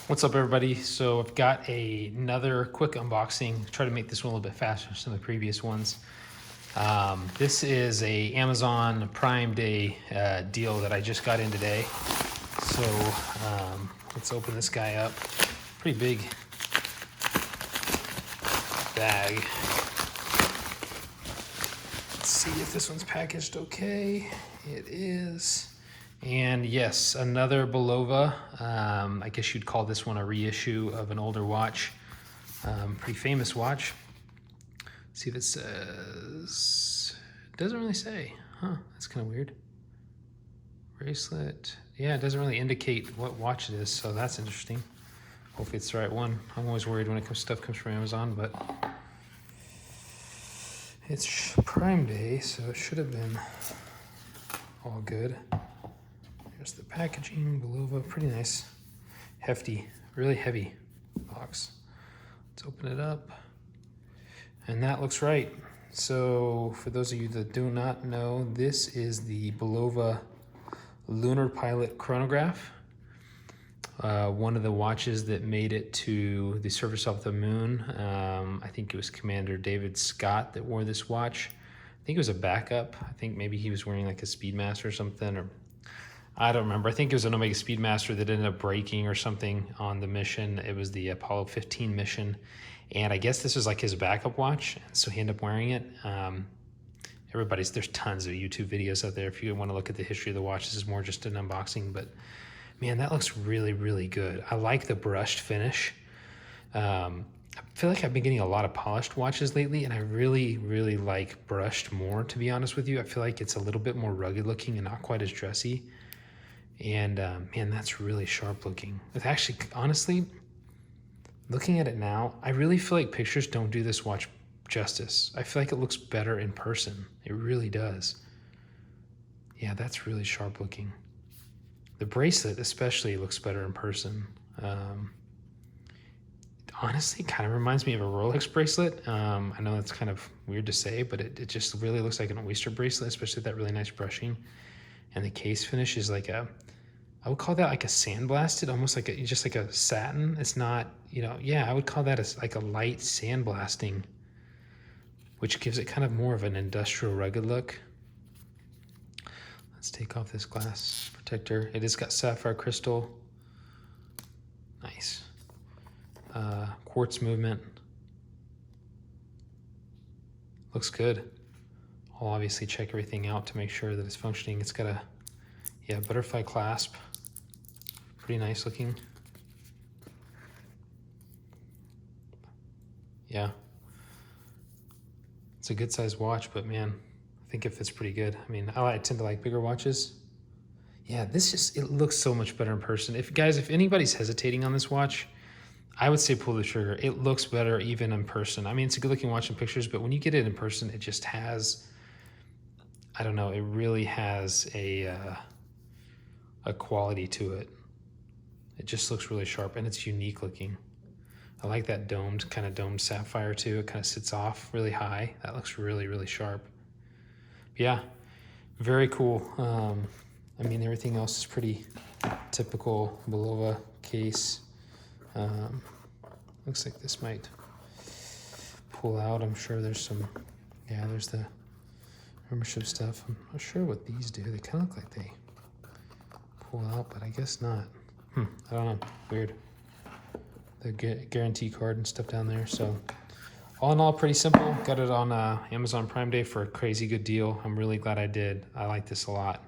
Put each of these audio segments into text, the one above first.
What's up, everybody? So I've got another quick unboxing. Try to make this one a little bit faster than some of the previous ones. This is a Amazon Prime Day deal that I just got in today. So let's open this guy up. Pretty big bag. Let's see if this one's packaged okay. It is. And yes, another Bulova. I guess you'd call this one a reissue of an older watch. Pretty famous watch. Let's see if it says, it doesn't really say, huh? That's kind of weird. Bracelet. Yeah, it doesn't really indicate what watch it is, so that's interesting. Hopefully it's the right one. I'm always worried when stuff comes from Amazon, but it's Prime Day, so it should have been all good. There's the packaging, Bulova, pretty nice, hefty, really heavy box. Let's open it up, and that looks right. So for those of you that do not know, this is the Bulova Lunar Pilot chronograph. One of the watches that made it to the surface of the moon. I think it was Commander David Scott that wore this watch. I think it was a backup. I think maybe he was wearing like a Speedmaster or something, or I don't remember. I think it was an Omega Speedmaster that ended up breaking or something on the mission. It was the Apollo 15 mission. And I guess this was like his backup watch. So he ended up wearing it. There's tons of YouTube videos out there. If you want to look at the history of the watch, this is more just an unboxing, but man, that looks really, really good. I like the brushed finish. I feel like I've been getting a lot of polished watches lately, and I really, really like brushed more, to be honest with you. I feel like it's a little bit more rugged looking and not quite as dressy. And man, that's really sharp looking. It's actually, honestly, looking at it now, I really feel like pictures don't do this watch justice. I feel like it looks better in person. It really does. Yeah, that's really sharp looking. The bracelet especially looks better in person. Honestly, kind of reminds me of a Rolex bracelet. I know that's kind of weird to say, but it just really looks like an oyster bracelet, especially that really nice brushing. And the case finish is like I would call that like a sandblasted, almost like just like a satin. It's not, yeah, I would call that like a light sandblasting, which gives it kind of more of an industrial rugged look. Let's take off this glass protector. It has got sapphire crystal. Nice. Quartz movement. Looks good. I'll obviously check everything out to make sure that it's functioning. It's got a, butterfly clasp. Pretty nice looking. Yeah. It's a good sized watch, but man, I think it fits pretty good. I mean, I tend to like bigger watches. Yeah, it looks so much better in person. If anybody's hesitating on this watch, I would say pull the trigger. It looks better even in person. I mean, it's a good looking watch in pictures, but when you get it in person, it just has, I don't know, it really has a quality to it. It just looks really sharp, and it's unique looking. I like that domed sapphire too. It kind of sits off really high. That looks really, really sharp. But yeah, very cool. I mean, everything else is pretty typical Bulova case. Looks like this might pull out. I'm sure there's some, there's the membership stuff. I'm not sure what these do. They kind of look like they pull out, but I guess not. I don't know. Weird. The guarantee card and stuff down there. So all in all, pretty simple. Got it on Amazon Prime Day for a crazy good deal. I'm really glad I did. I like this a lot.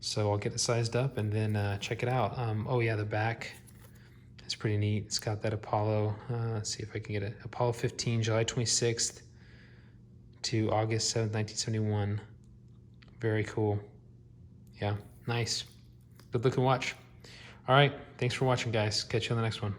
So I'll get it sized up and then check it out. Oh yeah, the back is pretty neat. It's got that Apollo. Let's see if I can get it. Apollo 15, July 26th to August 7th, 1971. Very cool. Yeah, nice. Good looking watch. All right, thanks for watching, guys. Catch you on the next one.